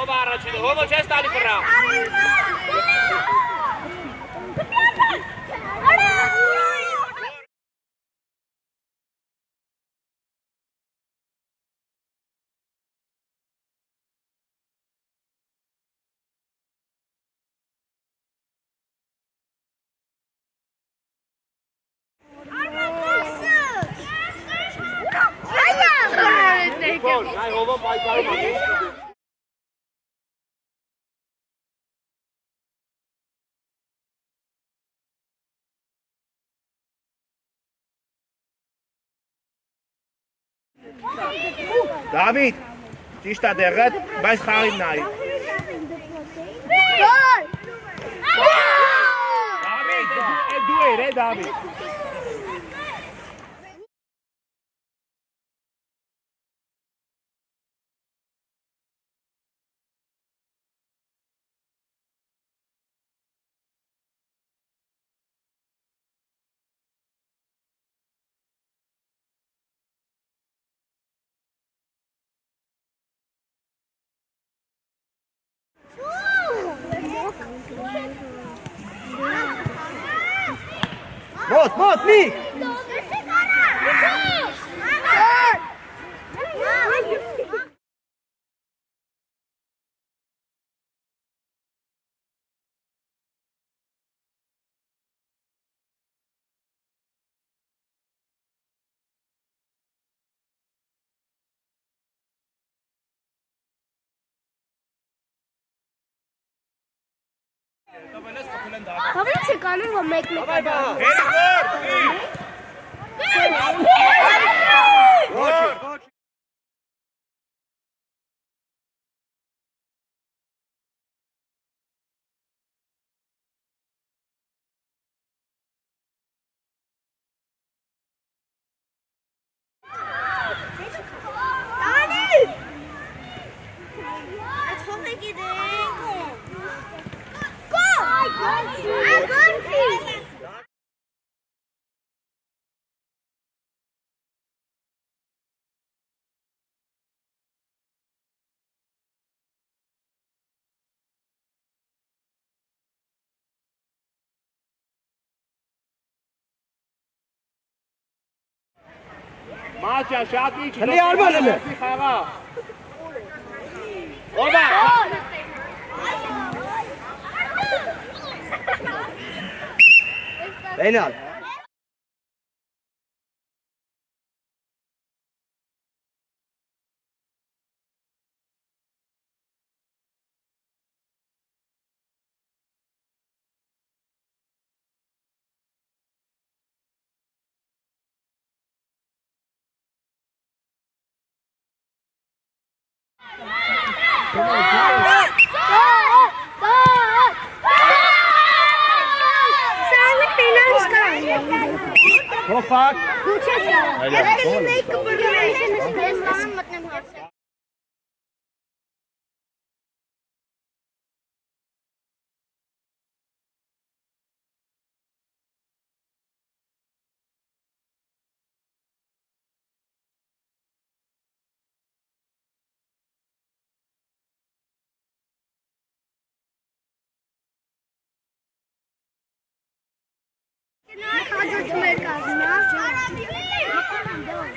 Homo c'è sta di Ferrao. Dai, Homo, vai para David, τι στα δεράτ, βάζεις χάρη νάει. David, è due, ρε David. Mot, Nick! How many chicken will make me Very good! Macia, Shaki, خليه يعمل له. بينال Go fuck.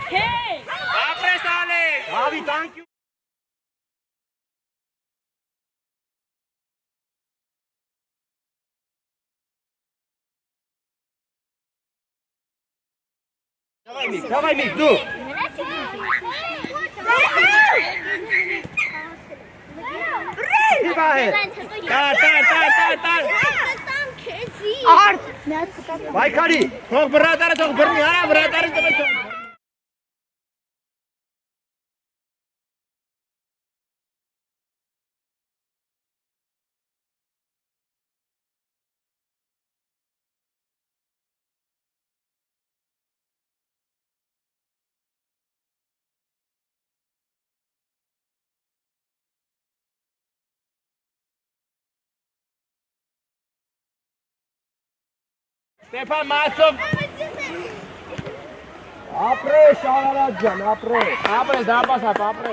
Hey! Apre sale! David, thank you. Давай, Мик, ну! Vai, Kari! Çok birader, çok birni, ana birader, çok. Stefan Matsov! Apre, Shalaradjan, apre! Apre, da passa, apre!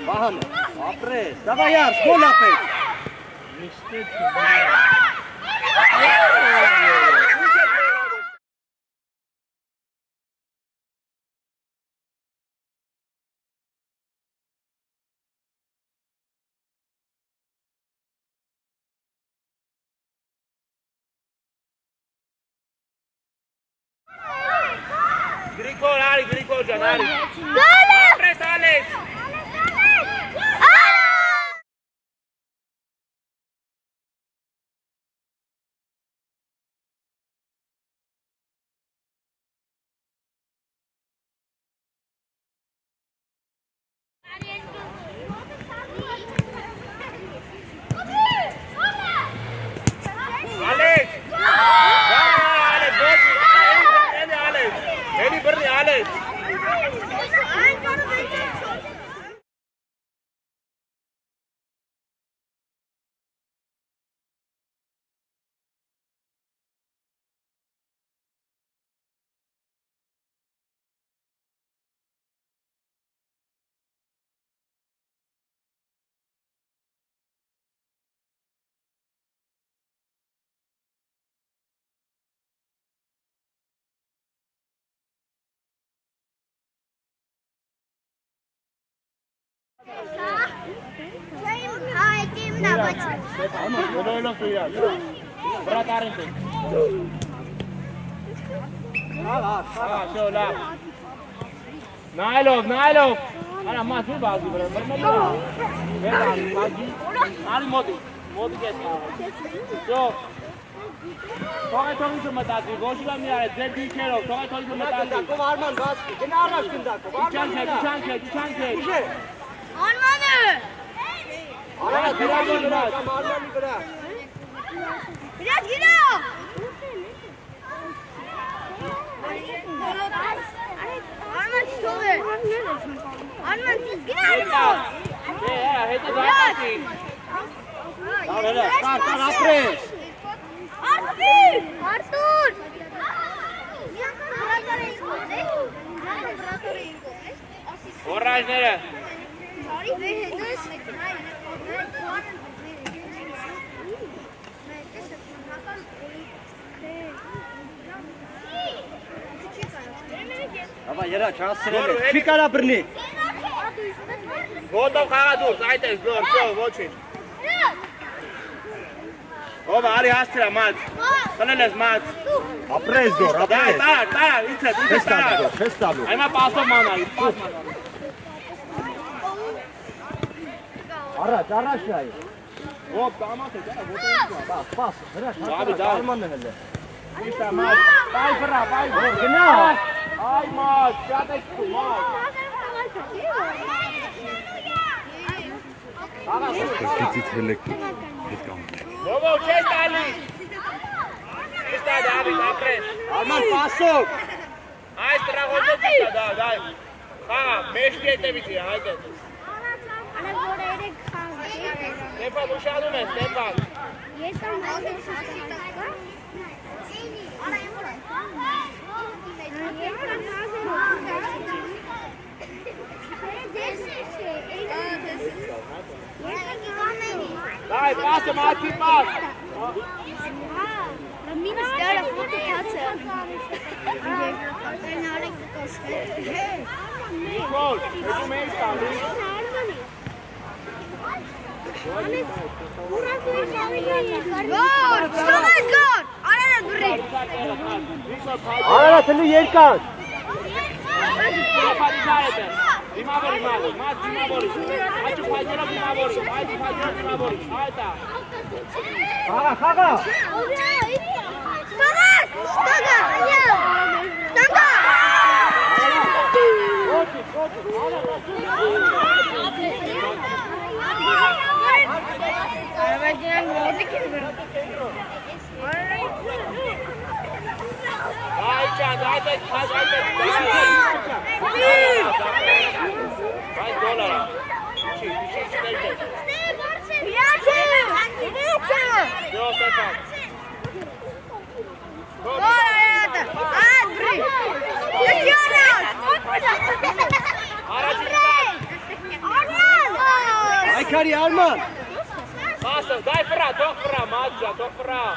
Vahame. Apres. Dawaj Jar, szkoda pej. Gricol, Ali, Gricol, Gianari. Apres, Alex. Alex! Alex, Alex! Any Bernie, Alex! Nailov, Nailov. Ana mas bir bazı böyle. Ben bazı. Ali Modi. Modi gelsin. Yok. Toga togi se matati. Goshla mi are. Zeddi kero. Toga togi se matati. Dako Arman bas. Gene Arman gün dako. Çanke. Armanı. Arman biraz. Arman biraz. Biraz gidiyor. Arman şöyle. Arman siz gidiyor. Hete zaten. Kar Apres. Artur. Oraj nere? Dawaj Jera, czas srebe. Čikala Brni. Gotov, kada dur, zajte zbor, sve, voćin. Ova, Ali Astra, Mac. Sanelez, Mac. Apres dur, Apres. Tara, itzet, Tara. Festablo. Ajma paso mana, Araç şay. Hop, damat et, Pas. Abi, Arman ne hele? İşte Mac. Bay fırra, bay. Genau. Ay Mac, şurada çıkın Mac. Das geht jetzt elektrisch. Geht gar nicht. Bobo, čest Ali. Čista, David, Apres. Arman pasok. Aj, straho, čista, daj. Ha, meškajte mi ti, ajde. Stepan, ušadu me, Stepan. Daj, pase, Martin, pas. Mine stelle foto Katze. Nicole, tu meesta, Gol! Stomach gol! Arada durre. Arada tili yerkan. Stepan, izajete. Dimabori, Mac, Dimabori. Ajde, pajđera, Dimabori. Ajde, pajđera, Dimabori. Ajde. Haga. Stoga! Stoga! Stoga! Ajde, ajde. $5. Ići sljedeće. Jo, Stefan. Aj Kari Arman. Hasan, daj fra, tog fra, Mađa, tog fra.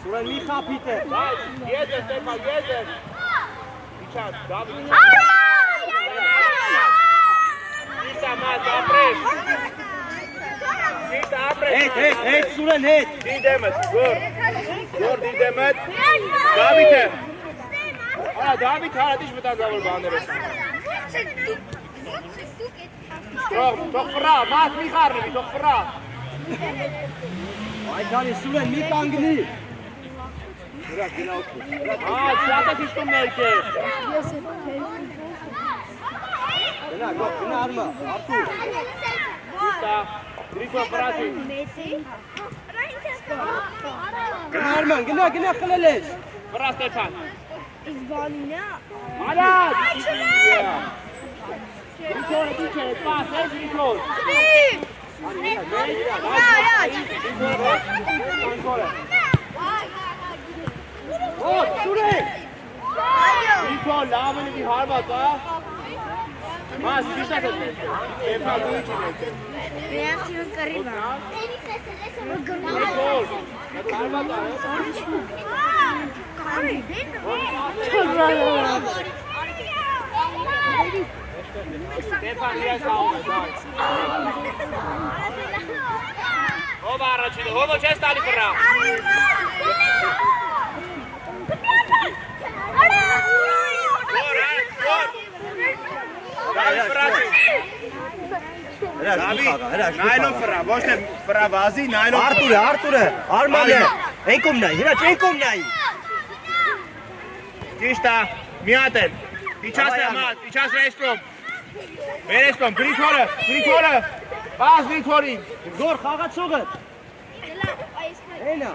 Suren mi kapite. Daj, jedan, Stefan, jedan. Ičan, David. Nisa, Mađa, apreš. Nisa, apreš. Hej, Suren, hej. Di Demet, gor di Demet. Davide. Hala, David, hala, diš me tam zavol bandere. Tog fra, Maat, mi harnevi, tog fra. Aj Kari Suren mi kangni. Sada ćeš to mejke. Gina Arma. Artur. Nisa, Griko prati. Gina Arman, gina kalaleş. Fra, Stefan. Hala, Griko, dice, pas, Griko. Suren. Griko, lavene die Harvata. Mas, diš da se Stefan, tu ići neke. Griko, Harvata, Stefan, nije sa ome, daj. Ova račine, ovo će stali prva. David, prati. Najno fra, možete fra vazi, najno Arture. Armane. Enkom naj, hinač enkom naj. Tišta, mijaten. Die čas rechtsprom. Rechtsprom, Grikore. Pas, Grikori. Zor, kagat sogat. Ena.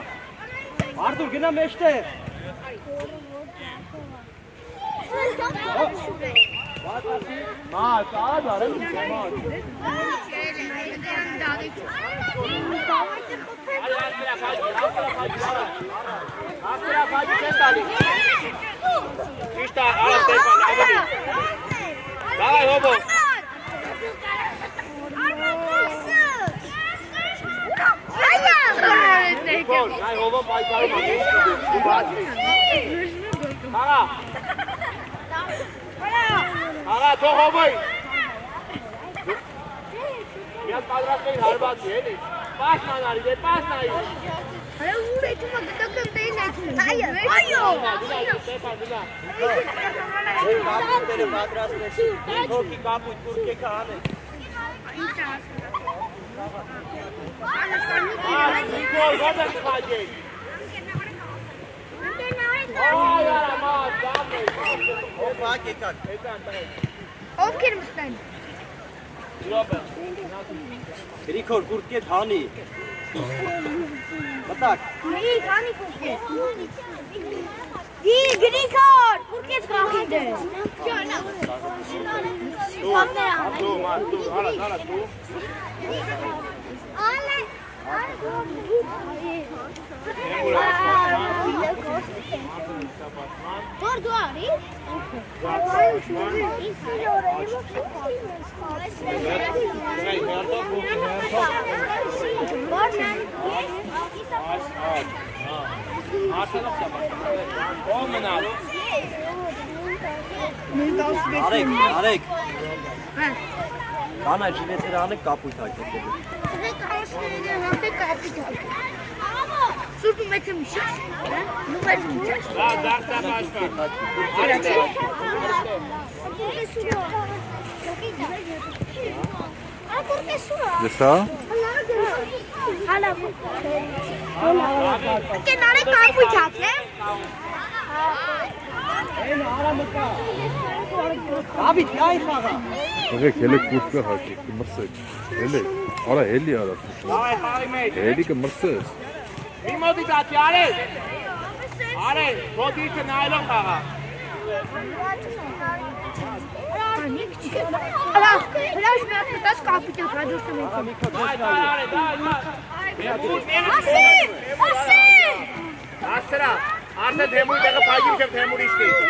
Artur, gina meşte. Maat, ağlar. Tišta, ala Stefan, laveni. Davaj, hobo. Grikor, naj hobo, pa i kalma. Hala, to hoboj. Mijat padras mein harbat jeli. Pas manari, de pas nahi. Stefan, dina. Ki kapu Turke kahane. Grikor, godar khaje. Ay yara maat, dame. Hoppa, kekan. Aufgehen. Grikor, kurke dhani. Batak. Nee, gar nicht Kurkes. Die Grikor! Kurkes krachende. Tu, maat, tu, hala, tu. Tordoari? Arek. Ana jiveterane kapuyta ketedi. Surtu metemişiz. Nu metemişiz. Darsa başka. Dışa? Hala. Kenara kapu çatı. David, nein, Fahrer. Direkt helle kurtke haki. Mırsı. Helle. Ara helli ara. Давай, хали меч. Helli ke mırsı. Mi modi dati, are. Are, godite nailon kaga. Vielleicht merkt man das Kapitel gerade aus dem Asra, Arsa Themuri daga Faji Bishop Themuri stage.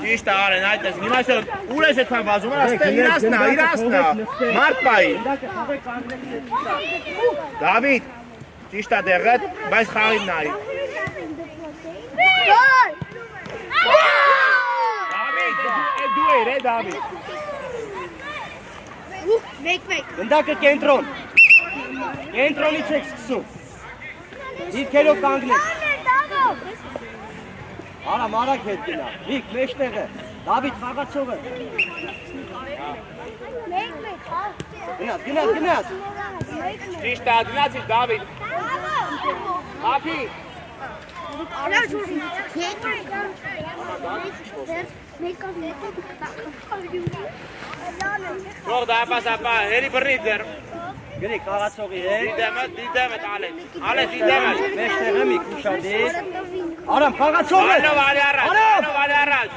Ճիշտ արեն, այդ ես, հիմա շոտ, ուր ես էդ պան վազում, իրասնա, մարդ պայի։ Դավիթ, ճիշտ է դեղդ, բայց խաղին նայի։ Դավիթ, դու էր է Դավիթ։ Գնդակը կենտրոն։ Կենտրոնից եք սկսում։ Դիրքերով կանգնեք։ Արա մարակ հետ գնա։ Վիկ մեջտեղը։ Դավիթ խաղացողը։ Գնաց։ Ճիշտ է, դնացի Դավիթ։ Հապի։ Շող դապաս ապա, հերի բրնի դեր։ Գրի խաղացողի հետ։ Դիդեմ էդ ալեց, դիդեմ էդ։ Մեջտեղը մի կուշադի։ Արամ խաղացողը։ Անով ալի առաջ, Արամ։ անով ալի առաջ։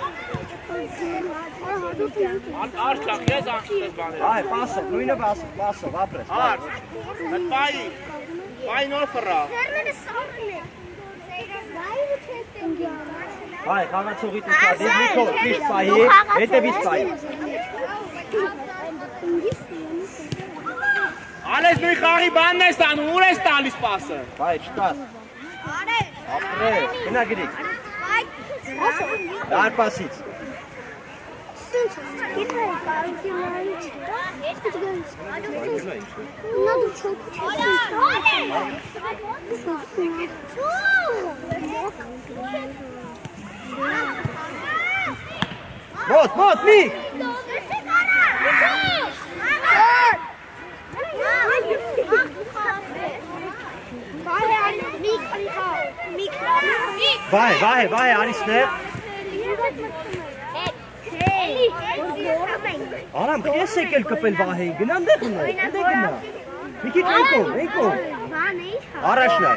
Արջ լախ, ես անցպես բաներ։ Այ, պասով, նույնը պասով, ապրես։ Արջ, այդ պայի նոր ֆրա։ Այ, խաղացողի տուշադի, Նիկոլ, ճիշտ պայի, հետևից պայի։ Ալես նույն խաղի բանն ես տանում, ուր ես տալիս պասը։ Այ, չտաս։ Ապրես, գնա գրիկ։ Դարպասից։ Մոտ, մի։ Վայ, արիսներ։ Արամ, ես եկել կպել վահեին, գնամ դեղ ունա, գնա։ Մի քիչ էնկոմ։ Առաջնա։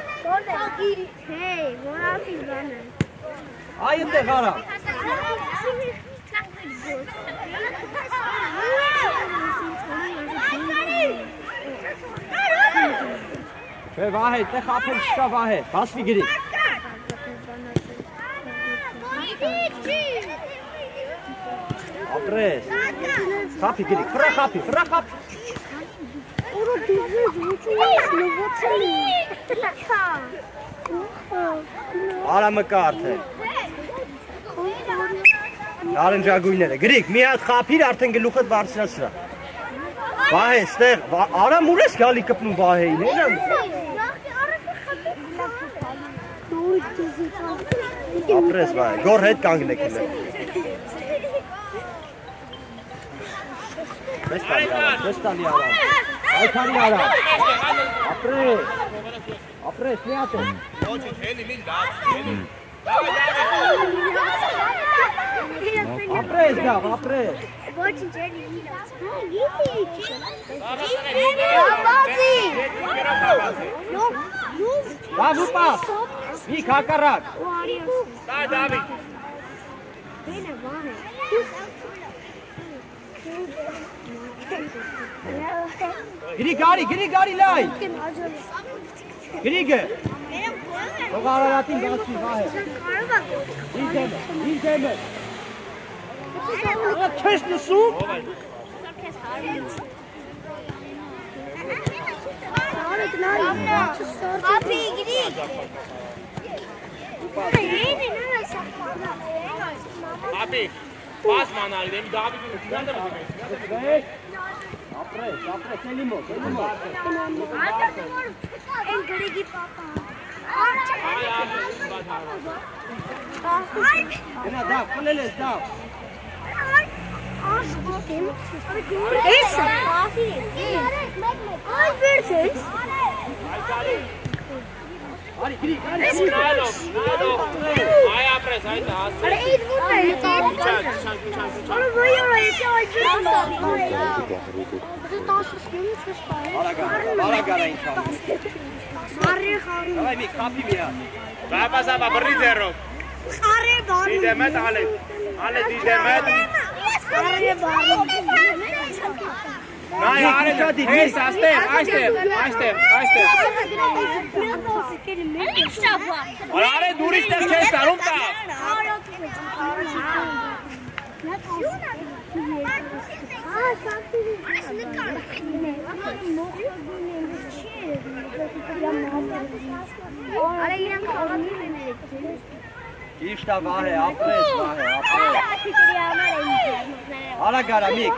Այ ընդեղ արա։ Չէ, վահե, տեղ ապել չկա վահե, բասվի գրի։ Ապրես։ Խապի գրի, ֆրա խապի։ Արամը կարդ է։ Նարնջագույները, գրիք, մի հատ խապիր, արդեն գլուխդ բարձրացրա։ Վահե, ստեղ, արամ ուր ես գալի կպնում վահեին, էնամ։ Ապրես վահե, գոր հետ կանգնեք հիլը։ Ես տալի արամ, այդարի արամ, ապրես, մի հատ է։ Ոչինչ, հելի միլ դաց, Ապրես գավ, ապրես։ Ոչինչ էլի իրաց։ Լավ ու պաս, մի կակարակ։ Դա Դավիթ։ Գրի գարի լայ։ Գրիգը։ Թող արարատին բացի վահե։ Իր դեմը։ Քեզ լսում։ Ապի գիրի։ Ապի, պաս մանալի, դեմի Դավիթ ուշնան դեմ Ապրես, էլի մոտ։ Են գրիգի պապա։ Գնա դավ, կնել ես դավ։ Եսը։ Այ վերցես։ Hai apres, hai das. अरे ईद बोल रहे हैं अरे वही और ऐसे और तो ताश स्किल से Ala gara inşallah. सारे खारे Давай Мик, капи меня. Baba sama beri zero. सारे बार Di demet ale. Ale di demet. सारे बार Nein, ale. Hey, Aster. Ora ale duriste kes tarumta. अरे ये İşte vahe, apres vahe, apres. Ala gara Mik.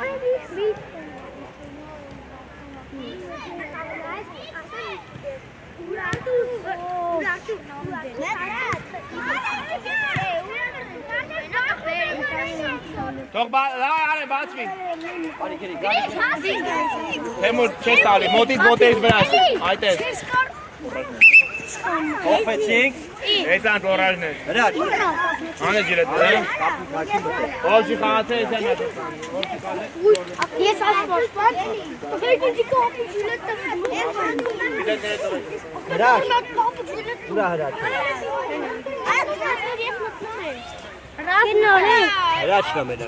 Toch ba, ale batsmin. Hadi geri. Temur chest ale. Motit is beras. Aites. Offensive. Etan porajne. Raç. Ane jilet. Olchi khaate sen. ये सात स्पॉट तो फिर तुझे को अपॉर्चुनिटी तक Raç. Pura raç. Raç na mera.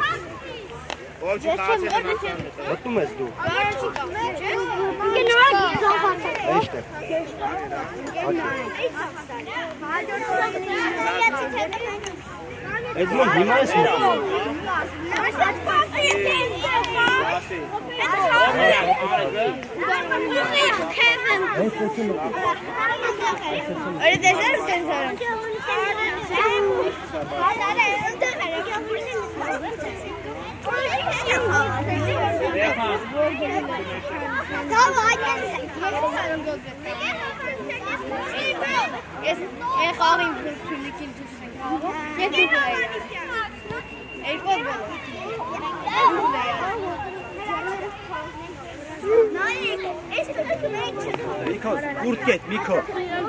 Olchi khaate sen. Battu mezdu. İşte. Edmond Himayes mi? Öyle desene sen sonra. Miko, Kurtket, Miko.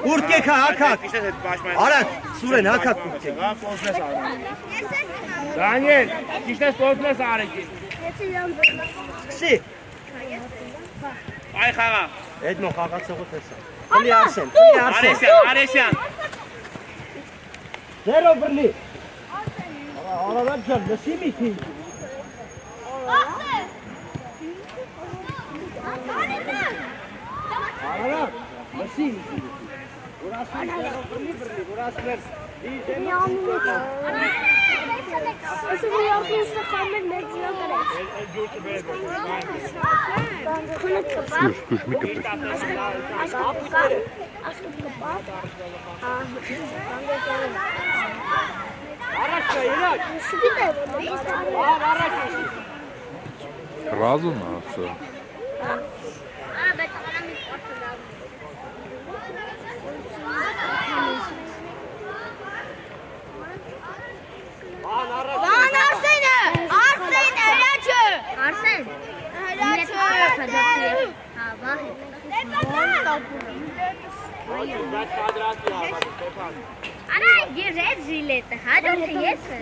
Kurtket ha hakak. İşte set başmayın. Arak, Suren hakak Kurtket. Ha konfles ale. Daniel, işte konfles ale ki. Si. Ay khaga. Edmond hakak soğuk etsin. Kuli Arsen, Aresen. Zero birli. Aralar can, nasıl mi ki? Aralar, nasıl mi ki? Burası zero birli, burası ver. Kuş mi köpek? Araçla ilaç. Razı mı asıl? Van Arsen helacı. Arsen. Helacı. Ha vah. अरे ये रेड जी लेते हैं जो ये sir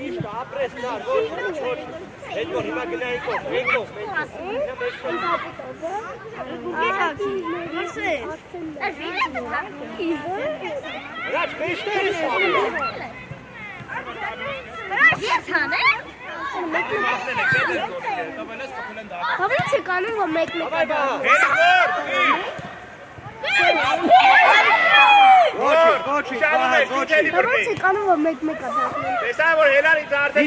İşte apresler, gol, gol. Edmond imaginary gol, gol. Raç, beşte Tabii çıkanın o mekmek. Давай, Baha. Koçik, Baha, koçik. Tabii çıkanın o mekmek atar. Esa vor helan intarte.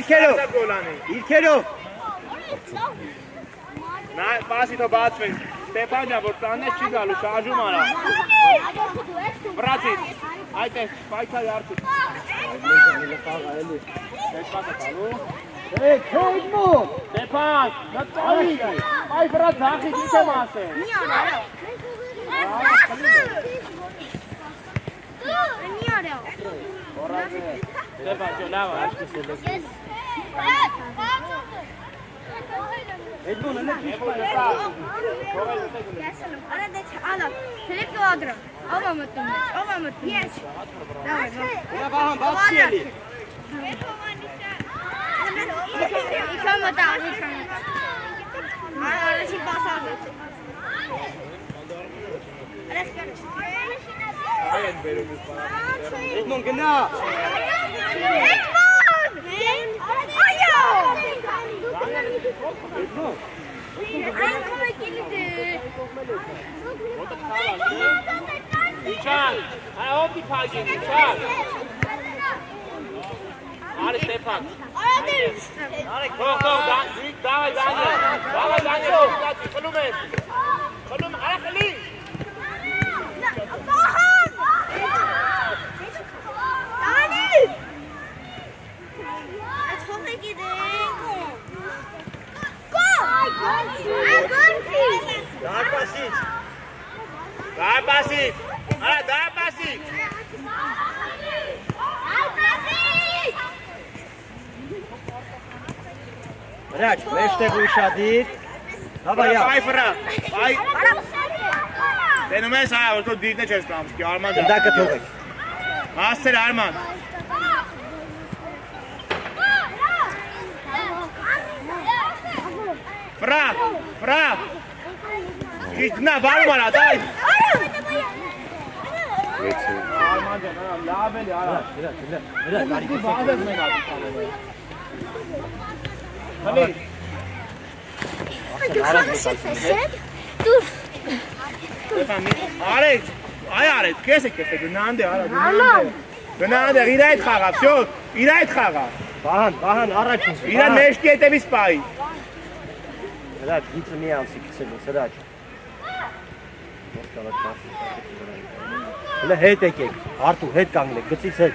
İlkelo. Na, pasi to batsmen. Stepanja vor planes chigalu shaju mara. Braci. Ajte, spajka jartu. Hey, Edmond. Stepan, nastavi. Aj brat, zakhi dice mase. Stefan, čo ľava. Filip Ladra. Ova mı Yes. Ja váham, bácieli. İkram da. Ara si pasadı. Edmond, genau. İçan, hop die Page, İçan. Ari Stefan. Go, давай, Daniel. Kolumn. Ara Khalil. Daha basit. Ara daha basit. Raç, beşte bu işadet. Hava ya. Vai, Fırat. Vai. Denumaya sağ ol. Çok dikne çalışmamış ki Arman da. Bir dakika Tolga. Master Arman. Fırat. Gitme var bana dayı. Arman canım. Labeli ara. Biraz. Bir bazı etmeyin abi. Tabii. Dur. Arek. Ay Arek. Kesek. Günahında ara. Günahında. İrayet khagab. Şo. İrayet khagab. Bahan araç. İran meşkiyete biz pay. Raç, git mi yansın kısırlı, Raç. Hele het ekek. Artu het kangle, gıtsik set.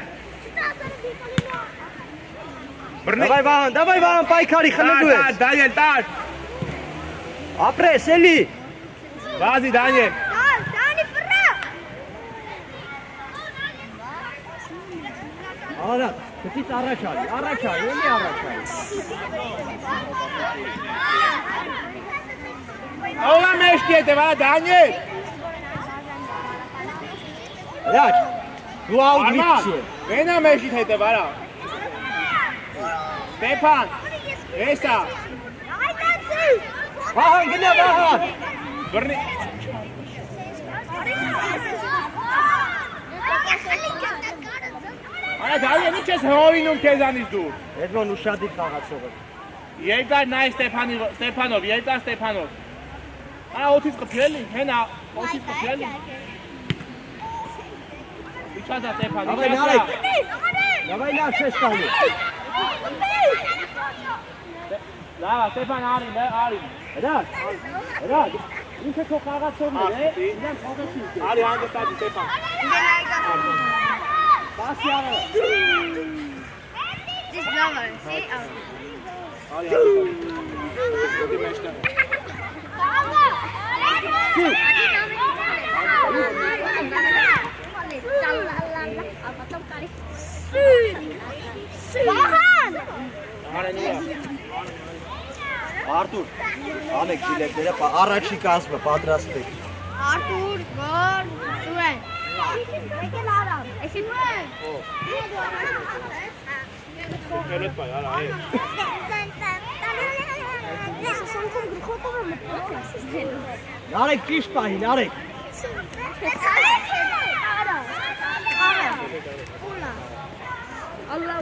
Давай Vahan, paykari xanadu et. Daniel, taş. Apre, Seli. Vazi Daniel. Dani Fırat. Ara, gıtsik araç al, yeni araç al. Ola meşkiyete var Daniel. Raç, dua ol Arman. gitçi. Vena meşkiyete var. Stefan. Esa. Vahan, gine Vahan. Berni. Ana Daniel niçin hovinum kezaniz dur. Edmond uşadı kağıtsoğu. Yega nay Stepanov, Yega Stepanov. Ana otis kopyeli, hena otis kopyeli. İçeride Stepan. Давай на ses kaldı. Lava, Stefan Ari. Raç. İnce çok kağıtsoğu ne? İnden kağıtsoğu. Ali hangi stadi Stepan? Bas ya. This lover. See? Ali hangi stadi? Bahan! Artur, Ahmet çileklere araçı kasma, padrastı. Artur, Gor, Suven. Eşit mi? Kelet pay ara. Narek kiş pahi, narek.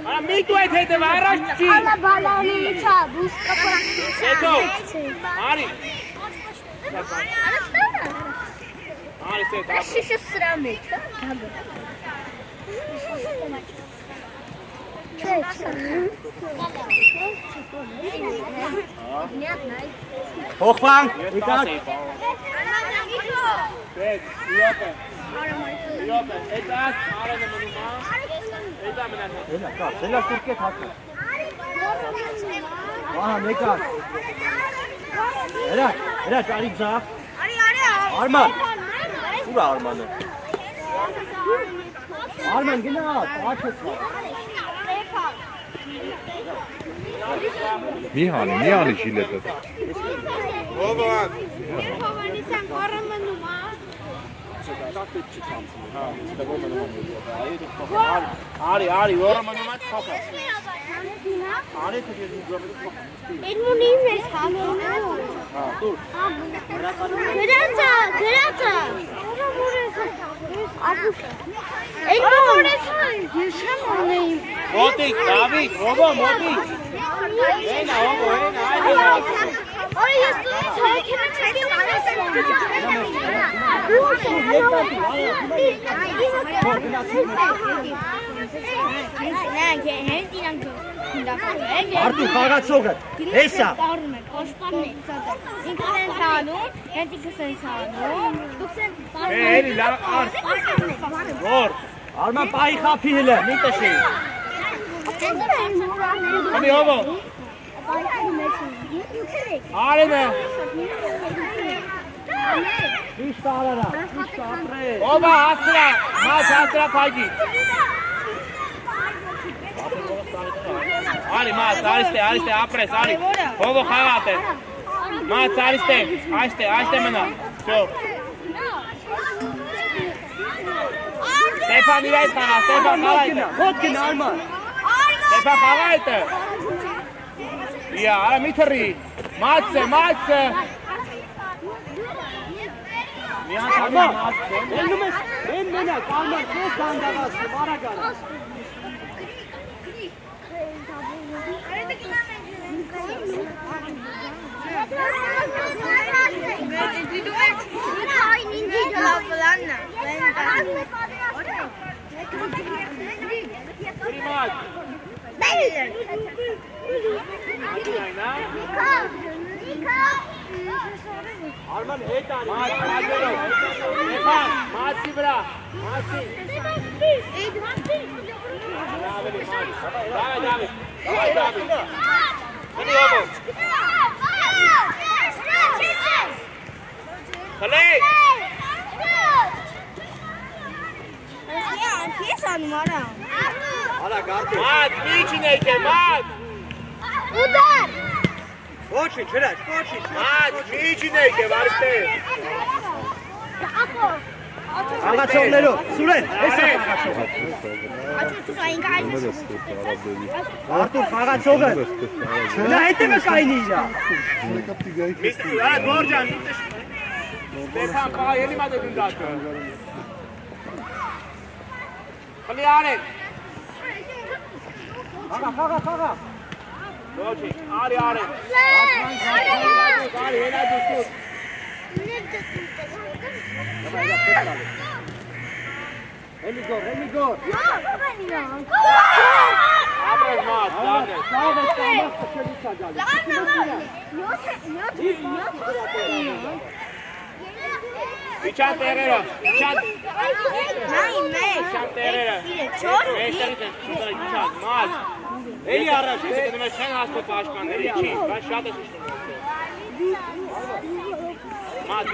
Ana mi tu ete var araççı. Allah balanı çabuk kapıra. Eto. Ari. Ari se. Şişe sıra mı? Hochfang, Jetzt ik pas had. even. Pet, Jope. Etas, ara ne manuma. Eta menat. Sela Türkiye kalktı. Aha ne kadar? Raç, Ali Zah. Arman. Ura Arman'ı. Arman genau, warte. Mihani žiletad. Ali, vorama numat papa. Ali to je Edmu nimes hamona. dur. Grata. Edmu yaşam olayım. Modik, David, Obo, Modik. Hena, Obo, hena, hadi. Oraya üstüne çekime Artur, kağıt soğuk. Esa. Eli, la, ars. Gor. Arman payı kapıyla. Niet te zien. Hadi Obo. Ali ne? Hiç dağlara. Oba, astra. Maç astra paygi. Ali, maç, aliste, apres, Ali. Obo, havate. Maç, aliste mena. Čo? Stefan, idaj sana, Stefan, havajte. Hodkin Arman. Stefan, havajte. Ja, ale mitri. Mace. Arman. En menak. Arman çok sandalası. Maragan. Prvi mač. Arman hejtan. Mač, Adero. Stefan, mači bra. Mači. David. Hadi Obo. Khalid. Hala gardı. Mač, ničinejte, mač. Udar! Koçin, Çıraç, koçin. Mač, ničinejte, varste. Kağıt soğuk Nero. Suren. Esa Ali. kağıt soğuk. Ne de sıkıntı arada. Artur kağıt soğuk. Ne etti mi kaynıyla? Ha, Gorcan. Stefan, bana yenilmedi dün zaten. Hadi Ali. Kağıt. Doći, Ali. Ali, helal dostum. Hemi gor. Abres maç, abres. İçan terera. İçan terera. İçan maç. Eli araç. Kendime sen hasta başkan. Eli çiğ. Ben şahada şiştim. Maç.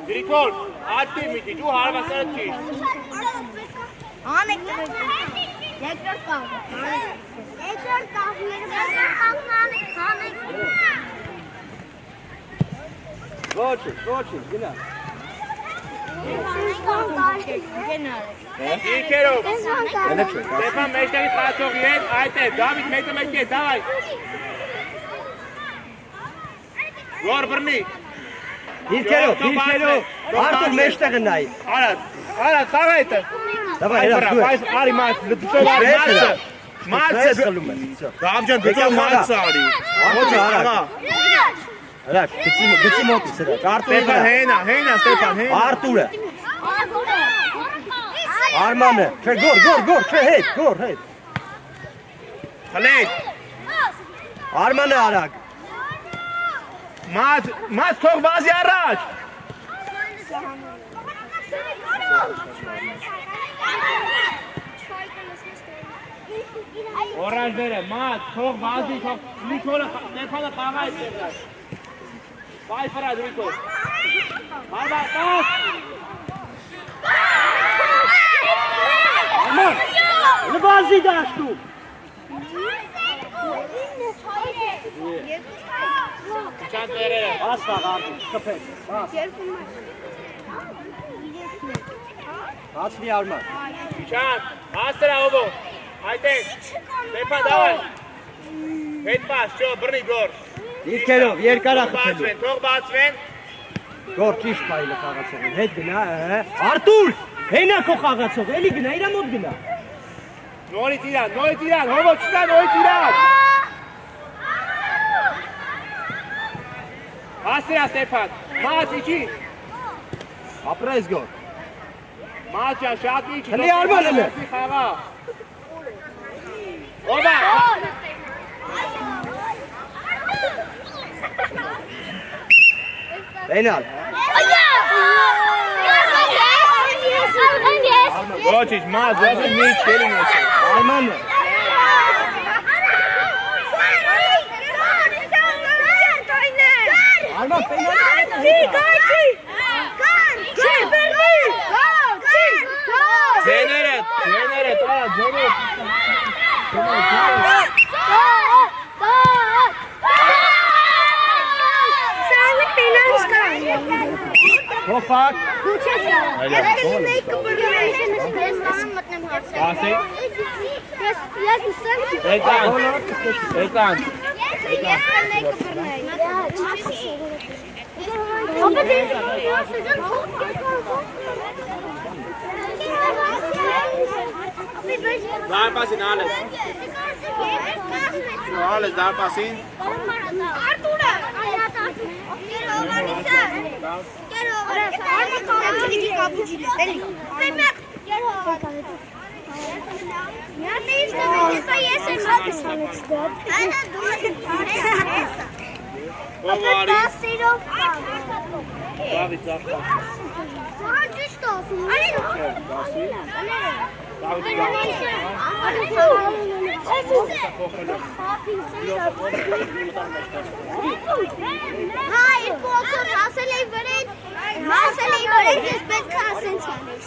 Dirikol. Atti miti. Ju harva sarı çiğ. Koçin, yine. Ikerov. Stefan mešteri tracov jed. Ajte, David međe, davaj. Gor brni. Hilkero. Artur meştekin naj. Arat, kavajte. Давай, Helal, Ali maç. Maç. Davcan, tuto maç ali. Hoca, Helal. Helal, gıçım oldu sıra. Artur Stefan, hena, Stefan, hena. Artur. Arman'ı. Gor. Gor. Khalid. Arman'ı arak. Maç çok vazi araç. Oranj bere, maç çok vazi çok. Nikola, Stefan'a kavga ettiler. Vay Ferhat, Nikola. Hadi bak. Լվազի դաշտու։ Չան տերերը։ Ասվաղ արդի, կպել, Հացվի արմար։ Չան, հաստրա ովո։ Այդեն, Ստեփան դավայ։ Հետ պաս, չո, բռնի գոր։ Իրկերով, երկարա խպելու։ Թող բացվեն։ Գոր ճիշտ պայլը խաղացողին, հետ գնա, Արտուր, հենա քո խաղացող, էլի գնա, իրա մոտ գնա։ Նորից իրան, հովո չտա, նորից իրան։ Հաստրա Ստեփան, մաց իջի։ Ապրես գոր։ Մաչա, շատ մի չի։ Հլի արմար եմ է։ Խաղա։ Ովա։ Բենալ։ Ոչինչ, մաց, ոչինչ մի չերին էսը։ Արմանը։ Արման, պենալ։ Ձեները, տարա, ձեները։ Հոփակ։ Էկան։ Դարպասին, ալես։ Ալես, դարպասին։ Դավիթ, դարպաս։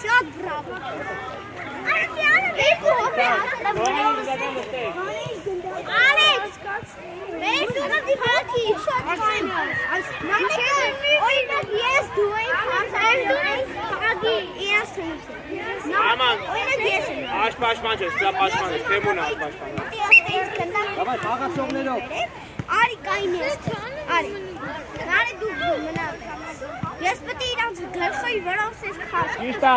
Շատ բրավո։ Ալեքս, մեր դուղի հակի, շատ օրինակ ես դու եմ հագի իրաս թույլը։ Աման, Օրինակ ես եմ։ աշպաշման չես, սա պաշման ես, թեմուն է աշպաշման։ Դավայ, խաղացողներով։ Արի կային ես, արի, նարի դու մնա, ես պտի իրանց գլխի վրով սես խաշ։ Ճիշտա,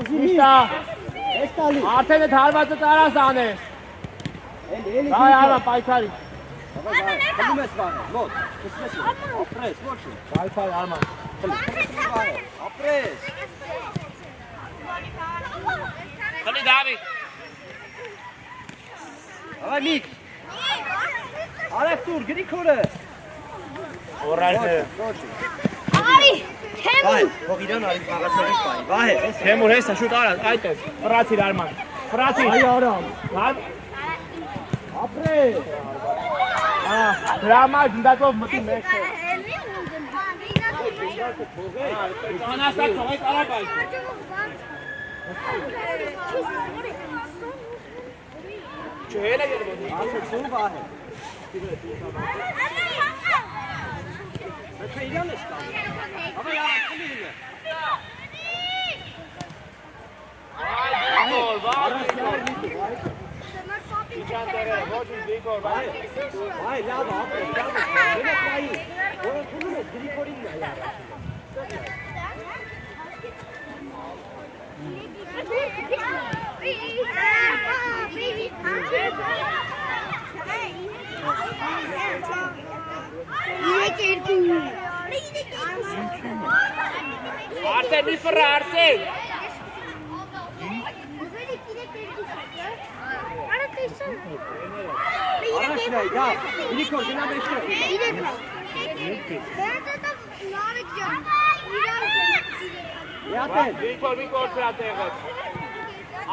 ճիշտա, արդեն էդ հարվածը տարաս անես։ Այ արա պայքարի։ Խլում ես վանը, մոտ, կսվես ես, ապրես, ոչին։ Պայքարի արման։ Ապրես։ Խլի Դավիթ։ Ավայ միք։ Արեքսուր, գրի քորը։ Օրայները։ Արի, Վահե, հող իրան արի խաղացողի պայի, վահե։ Թեմուր հեսա, շուտ արա, այդ ես, պրացիր արման, պրացիր։ Այ արամ, ապրես։ Դրամա գնդակով մտի մեկ է։ Անաստակ ծողեք արա բայք։ Չհել է գերբոդի։ Ասեցում վահե։ Պետք է իրան ես կան։ Ավայ արամ, խլի լինե։ Իչան տերերը, ոչ իս դիկոր, վայ։ Այ, լավ, ապրես, լավ ես, գնեք նայի։ Որը թունում ես, գրիքորին նա յարա։ Արսեն, մի ֆրա, Արսեն։ Առաջն այ, դա, գրիքոր, գնա մեջտեղ։ Յատեն, Դիկոր, մի կորցրա տեղըց։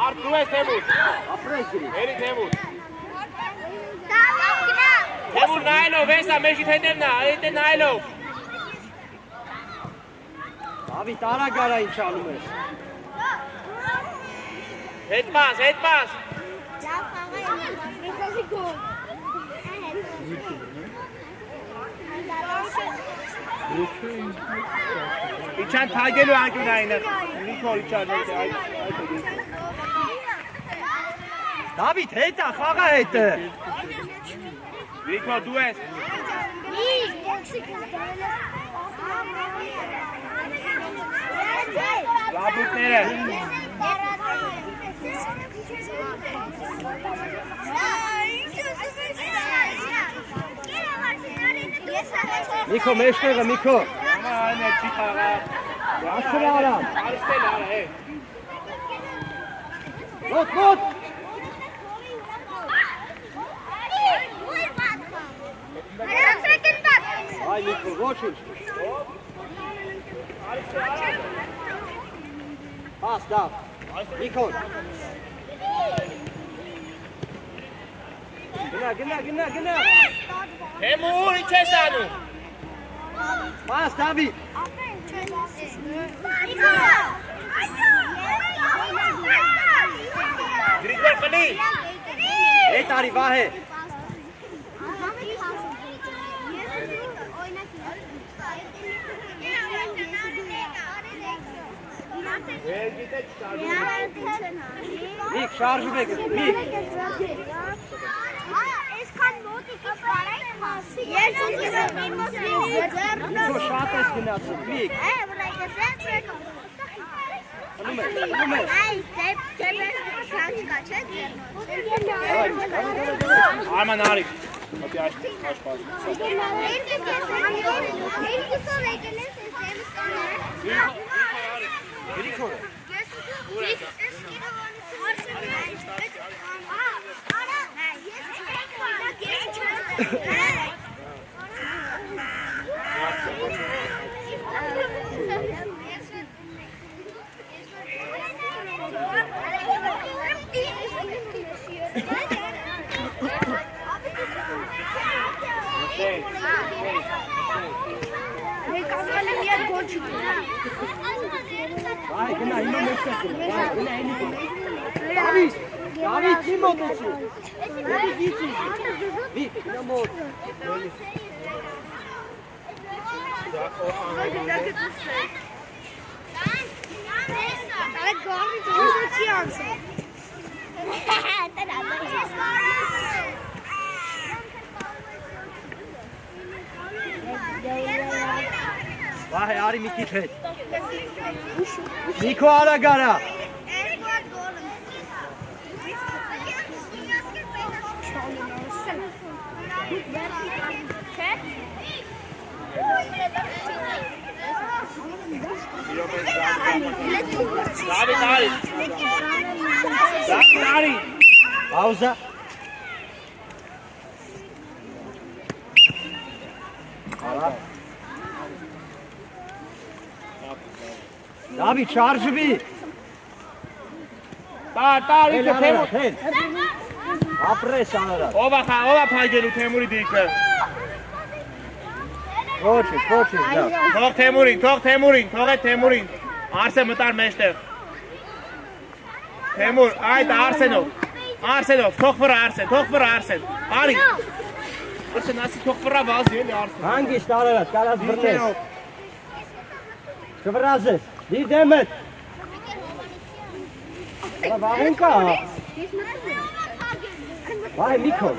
Արդ դու ես թեմուր։ ապրես գրի։ Էրի թեմուր։ Թեմուր նայելով, հեսա, մեջիտ հետև նա, այդ է նայելով։ Դավիթ, արա գարա ինչ անում ես։ Հետ pas. İçen tagelu angün aynı. Niko içen. David, հետա, խաղա հետը։ Niko du es. Labutները. Միկո, մեջտեղը, Միկո։ Ama aynı չի խաղա։ Ասր արա։ Արստել արա, հե։ Ոտ։ Այ Միկո, ոչինչ։ Պաս, դավ։ Միկո։ Գնա։ Թեմուր, ինչ ես անում։ Պաս, Դավիթ։ Գրիգոր խլի։ Հետ արի Վահե։ Միք, շարժում եք, միք։ Միկո, շատ ես գնացում, միք։ Հնում ես։ Arman Arif. Hadi aç pardon. Գրիգորը։ Այ գնա, հիմա մեջտեղ գնա։ Գնա, էլի գնա։ Դավիթ, չի մոտեցի։ Վիկ, գնա մոտ։ Վահե, արի մի քիչ հետ։ Նիկո արա գարա։ David Arif. Pauza. Ara. David şarjı bir. Tar, Hel, Temur. hel. Apres ara. Ova փայգելու Թեմուրի դիկը։ Koçiş, ya. Թող Թեմուրին։ Արսեն մտար մեջտեղ։ Թեմուր, այդ Արսենով, թող վրա Արսեն։ Արի։ Արսեն, ասի թող վրա վազի էլի Արսեն։ Hangi ararat? Karaz brnes. Kıvrazes. Bir demet. Ala Vahenka. Vay Miko.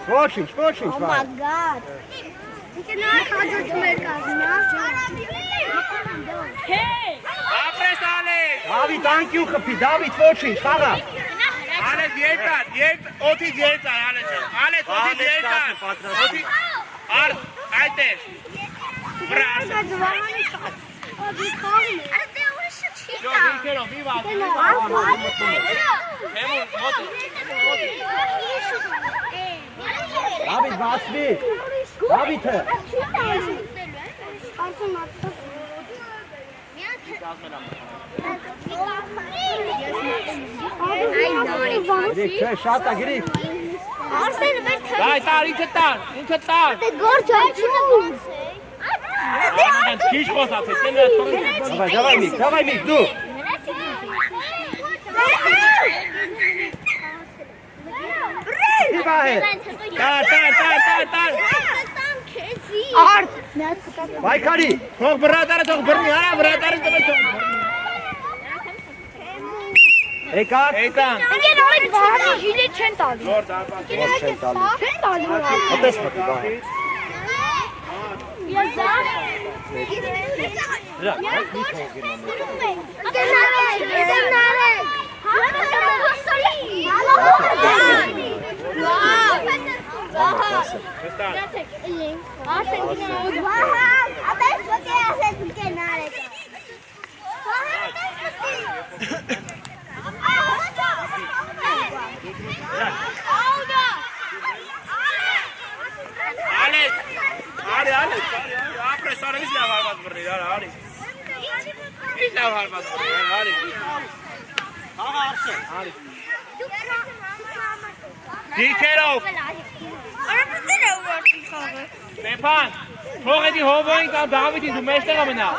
Koçiş, Oh my God. Ապրես Ալեքս։ David, thank you kapı. David koçiş. Hara. Ալեքս երկար, օթից երկար Ալեքս, օթից երկար։ Օթից Ար, այդտեղ։ Վրա Արսեն։ Yo, դիկերով, մի վազի։ Թեմուր, մոտի։ David basbi. David. Grik, şata grik. Dai, tar, ince tar. Gorgeous. Քիչ խոսացեք, Давай, Мик, դու։ Վահե։ Տար։ Արդ։ Բայկարի։ Թող բրադարը թող բռնի, արա բրադարը տվեք թող։ Եկան։ Էйтան։ Ինքն այդ վարի հիլե չեն տալի։ Նոր դարպաս։ Չեն տալի։ Չեն տալի։ Ատես մտի Վահե։ Դրա, մի թողին ամեն։ Ալես, ապրես արի ինչ լավ հարված բռնի, արի։ Ինչ լավ հարված բռնի, արի։ Աղա արշեն, արի։ Դիքերով։ Ստեփան, թող էդի հովոյին կամ Դավիթին դու մեջտեղը մնա։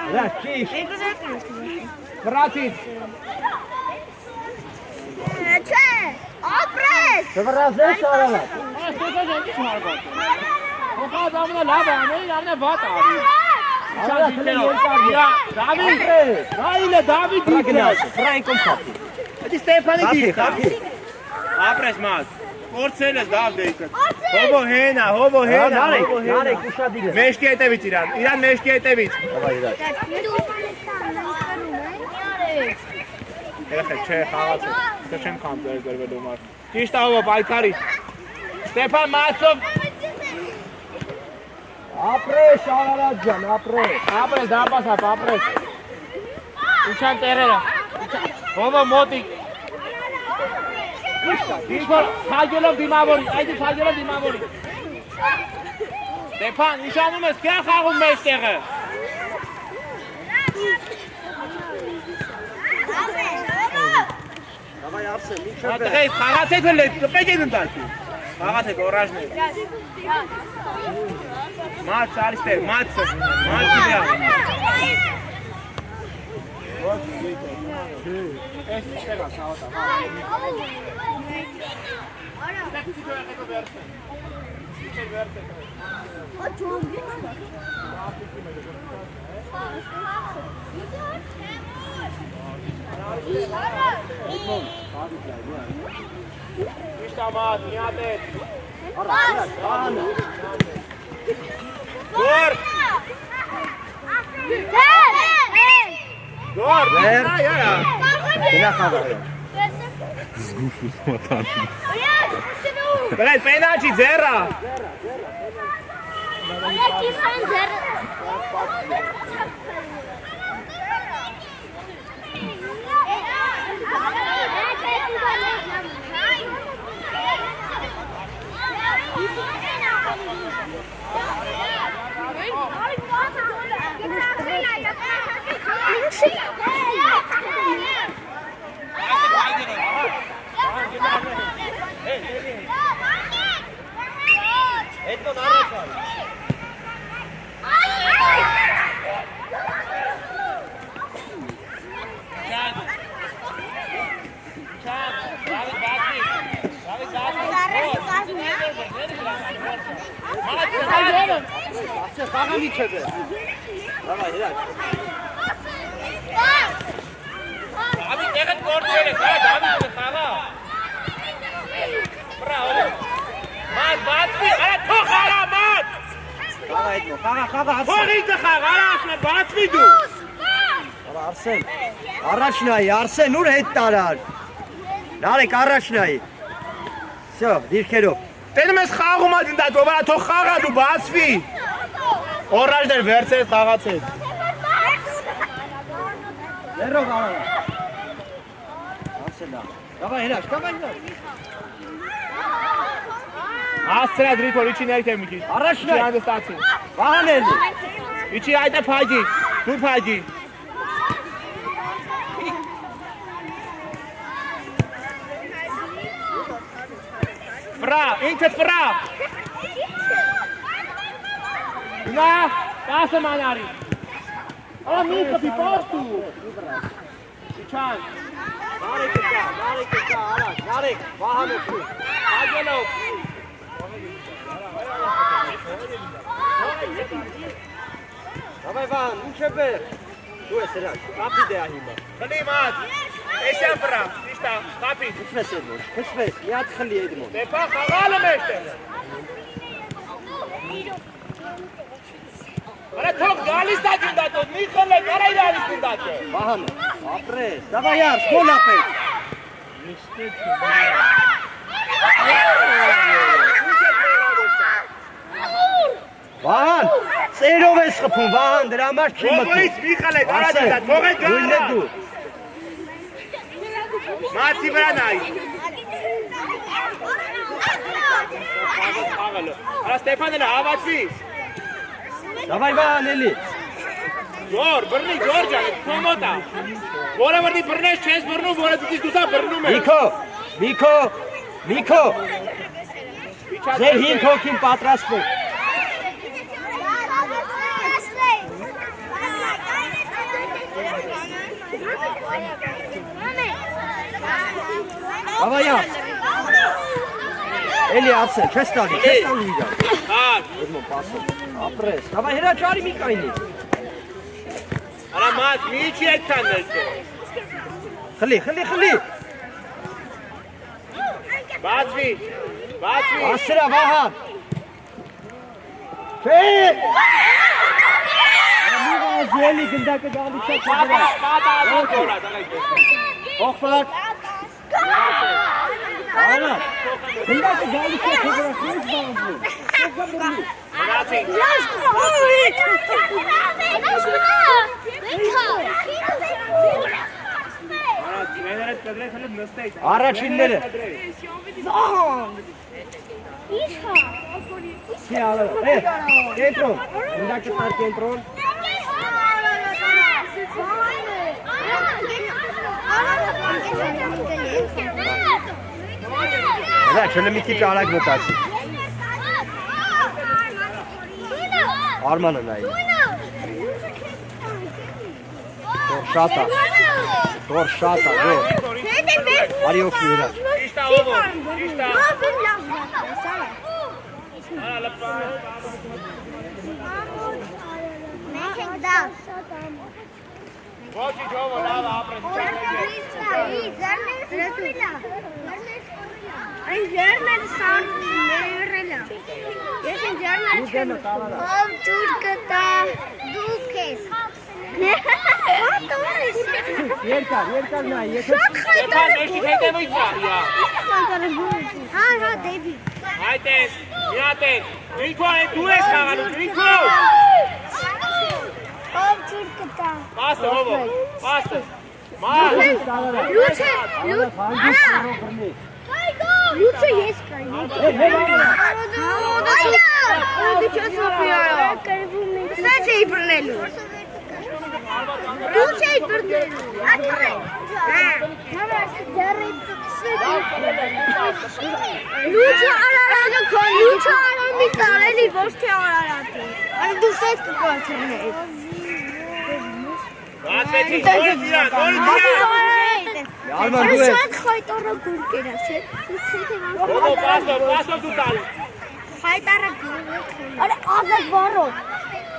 Դրա, քիչ։ Վրացից։ Չէ, ապրես։ Դվրազես արավա։ Ստեփան ինչ հարված։ Հոկած ամենա լավ է, ամենա վատ է արի։ Արա Դիքերով։ Դավիթ։ Այլը Դավիթ դիքեր։ Ֆրանկոմ խափի։ Էդի Ստեփանի դիքեր։ Խափի։ Ապրես մաս։ Փորձել ես լավ դեյքը։ Հովո հենա։ Նարեկ ուշադիր է։ Մեջքի հետևից իրան մեջքի հետևից։ Давай, իրա։ Երեխեք, չէ, խաղացեք, ստե չեմ կամ գրվելու մարդ։ Ճիշտ ահովը, պայքարի։ Ստեփան Մացով։ Ապրես, Արարատ ջան, ապրես։ Ապրես, դապաս ապ, ապրես։ Իչան տերերը։ Հովը մոտիկ։ Դիքոր, խագելով դիմավորի, այդի խագելով դիմավորի։ Ստեփան, նշանում ես, կյա խաղում մեջ տեղը։ Давай, Արսեն, մի չեմ։ Ատղեյ, խաղացեք հլետ, կպեք են ընտարկի։ Խաղացեք, օրաժներ։ Մաց, արիստեր, մացը, մացը դյա։ Ես ստեղա, սաղոտա։ Իշտա մատ, միատ էտ։ Գոր! Գոր, դիքնա յարա։ Գնա խաղա։ Զգուշ ուսմատան։ Բրեդ, պենաչի ձերա։ Հետո նարեկալ։ Ասե խաղա մի չեբե։ Давай, իրակ։ Դավիթ տեղդ գործել ես, Դավիթը խաղա։ Բրավո։ Մատ, բացվի, արա թող խաղա, մատ։ Խաղա հետո, խաղա, Թող Արսեն։ ինձը խաղա, արա ասնա, բացվի դու։ Արա Արսեն։ Առաջ նայի, Արսեն, ուր հետ տարար։ Նարեկ առաջ նայի։ Всё, դիրքերով։ Տենում ես խաղում ադին դա դովարա թող խաղա դու բացվի։ Օրաժներ վերցրեց խաղացեք։ Լերով արա։ Արսենա։ Давай, հրաշ, давай, հրաշ։ Astra dritto vicino ai temici. Առաջնա։ Չանդ ստացին։ Վահան էլի։ Իջի այդը փայջի։ Դու փայջի։ Վրա, ինքդ վրա։ Նա, կասը մանարի։ Արա մի կպի պարտու։ Իչան։ Նարեկ կա, արա, նարեկ, Վահանը քու։ Աջելով։ Давай, Վահան, ինչ է բեր։ Դու ես հրաշ, կապի դեա հիմա։ Խլի մած։ Էսյան վրա, իշտա, կապի։ Քշվես Էդմոն, քշվես, մի հատ խլի Էդմոն։ Դեպա խաղալը մեջտեղ։ Արա թող գալիս դա դինդատոտ, մի խլը, կարա իրարիս դինդատը։ Վահանը, ապրես, давай յար, գոլ ապես։ Վահան, ծերով ես խփում, Վահան, դրա համար չի մտնում։ Ողորից մի խլը, կարա դինդա, թող է Գույն է գալա։ դու։ Մացի վրա նայի։ Արա Ստեփանելը հավատվի։ Давай, Վահան, էլի։ Գոր, բռնի, գոր ջան, կոմոտա։ Որը վրդի բռնես, չես բռնում, որը դուքից դուսա բռնում ես։ Վիքո, ձեր 5 հոգին պատրաստվում։ Давай, յար։ Էլի ապսել, չես տալի իրար։ Հար, Էդմոն պասում, ապրես։ Давай, հրաչարի մի կայնի։ արա մաց, մի չի այդքան ներկե։ Խլի։ Բացվի, բացվի։ Ասրա, Վահան։ Չէ։ Զելի գնդակը գալիս է չդրա։ Պատա, գորա, դալայք։ Ողբակ։ Արա։ Գնդակը գալիս է չդրա, ինչ բանվում։ Մնացի։ Արա, ձեներդ կդրեք հլը նստեք։ Առաջինները։ Չի ալը։ Կենտրոն։ Գնդակը տար կենտրոն։ Հրա, չլը մի քիչ արագ մտացի։ Արմանը նայի։ Դոր շատա, գոր։ Արի օգնի հրաչ։ Իշտա ովո, իշտա։ Արա լպա։ Ոչի ջովո, լավ ապրես։ Այն ջերմեն սան ներելա։ Ես այն ջերմեն չեմ։ Ով ջուր կտա, դուք ես։ Երկար նայի, եթե Շատ Ստեփան, խայտարը էշի հետևից ա, յա։ Հա, դեպի։ Այդես, իրատեն, Գրիքո, այն դու ես խաղալու, Գրիքո։ Ով ջուր կտա։ Պասը, ովո, պասը։ Մար։ Լուչը, Լուչը ես կային։ Այո, դու չես սոփիարա։ Սա չէի բռնելու։ Դու չէի բռնելու։ Աթռե։ Լուչը արարանը քո, լուչը արամի տարելի, ոչ թե արարատի։ Արա դու սետ կկարծրնեի։ Բացվեցի, դորի տիրա, դորի տիրա։ Արման դու ես։ Շատ խայտարը գուրկեր է, չէ՞։ Ովո, պասով դու տալու։ Խայտարը գուրկեր։ Արա ազատ վարո։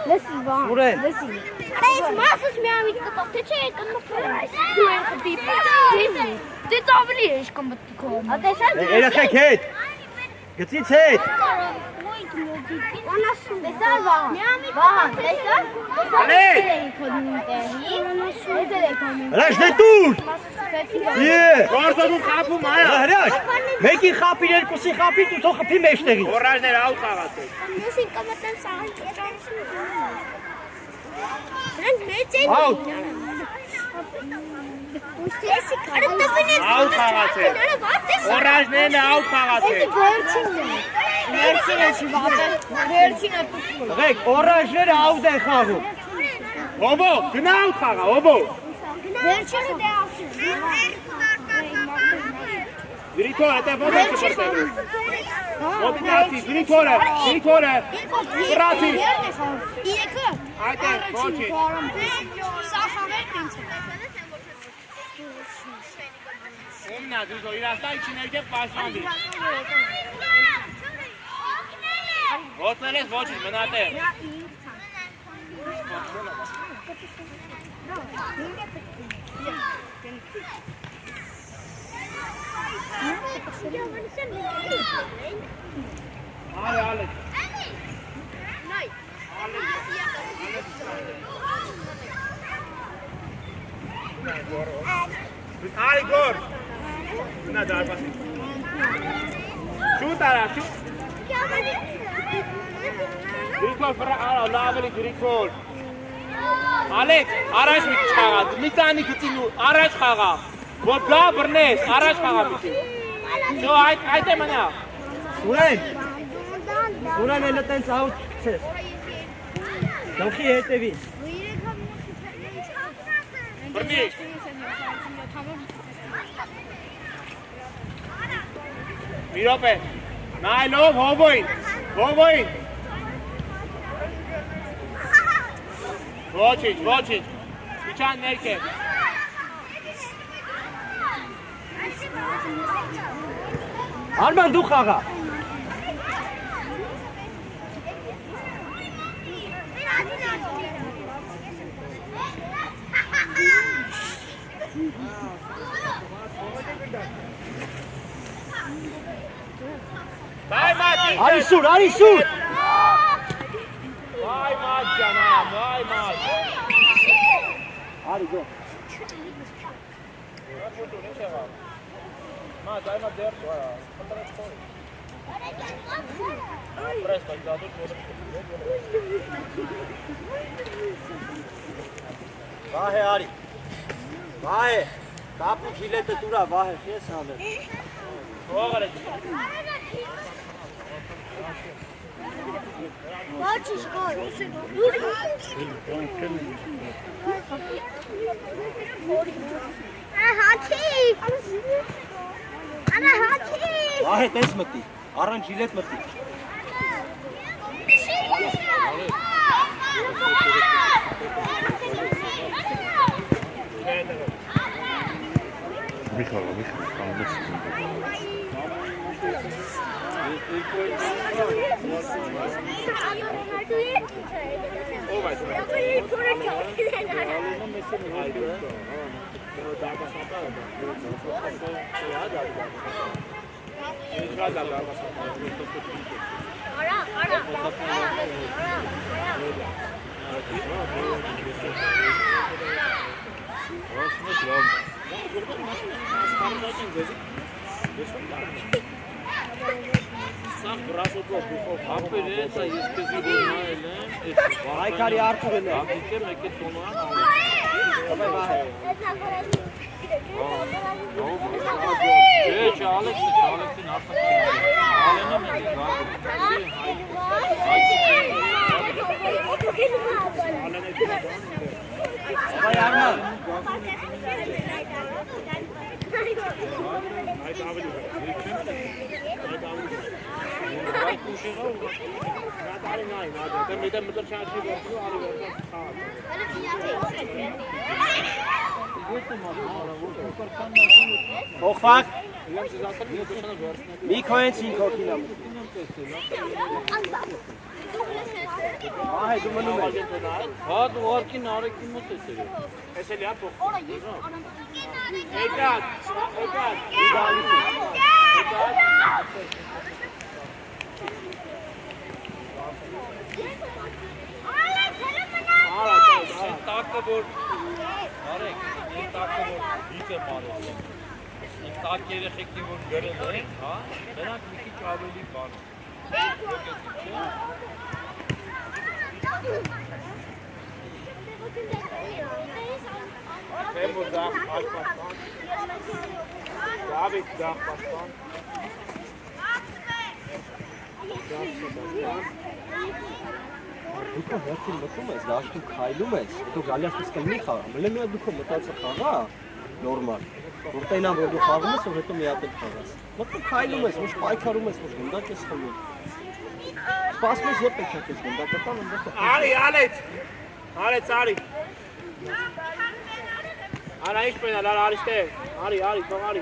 Լսի վան։ Ուրեն։ Լսի։ Արա ես մասս մի ամիտ կտավ, թե չէ եկան մխրել։ Դու են խտիպ։ Դե ծավելի ես կմտի քո։ Ատեսա։ Երեխեք հետ։ Գծից հետ։ Անասում։ Տեսա վան։ Մի ամիտ վան, տեսա։ Ալե։ Հրաչ դե դուր։ Գործոդու խապում այա։ Հրաչ, մեկի խապի, երկուսի խապի, դու թող խփի մեջտեղի։ Որաժներ ալ խաղացել։ Մեսին կմտեն սաղան կճանցում։ Նրանք մեծ են։ Աուտ։ Ալ խաղացել։ Որաժներն ալ խաղացել։ Այս վերջինն է։ Kijk, orange houdt en gaat goed. Obo, genau gaan, Obo. Direttore, te vado a portare. Motivatie, direttore. Operatie. Ajde, hoći. Umna, Duzo, i rastajući negdje pašmandi. Otmene zvočiš, menate. Ale. Ali gor. Na dar pasi. Shoot ara, shoot. Dirikol fara ara laveli dirikol. Alex, arash mitchaga. Mitani kitinu arash khaga. Boga bernes arash khaga biti. So aite mana. Suren eleten saut ses. Dauki hetevi. Berni. Mirope. Nai lo hoboin. Vočić. Bičan neke. Arman du khaga. Vai Mati. Ali shoot. Vai Mati canım, vai Mati. Ali go. Ma dai ma der guarda. Presto, aiutato. Vahe Ali. Vahe. Tapu khilete tura vahe ke sale. Ogre. Vahe tes mati. Aran khilet mati. Michal, Vai kari artu gele. Vai Arman. Hochfahrt. Wie können Sie ihn kochen? Vahe du manu me. हाँ तो और की नारे की मत से ऐसे ले आप एक ताक का बोर्ड अरे ये ताक का बोर्ड नीचे मारो ये ताक के रखे की बोर्ड गड़े ले हां बिना किसी चावली बात Tempo da Alpastan. David da Alpastan. դուք հերթին մտնում ես, դաշտում քայլում ես, հետո գալիս ես կլինի խաղ, մլեմի դուք մտածը խաղա, նորմալ, որտենա որ դու խաղում ես, որ հետո մի հատ խաղաս, մտնում քայլում ես, ոչ պայքարում ես, ոչ գնդակ ես խմում, սպասում ես երբ եք ես գնդակը տան, Արի, արի, Արա ինչ պենալ, արի ստեղ, արի, թող արի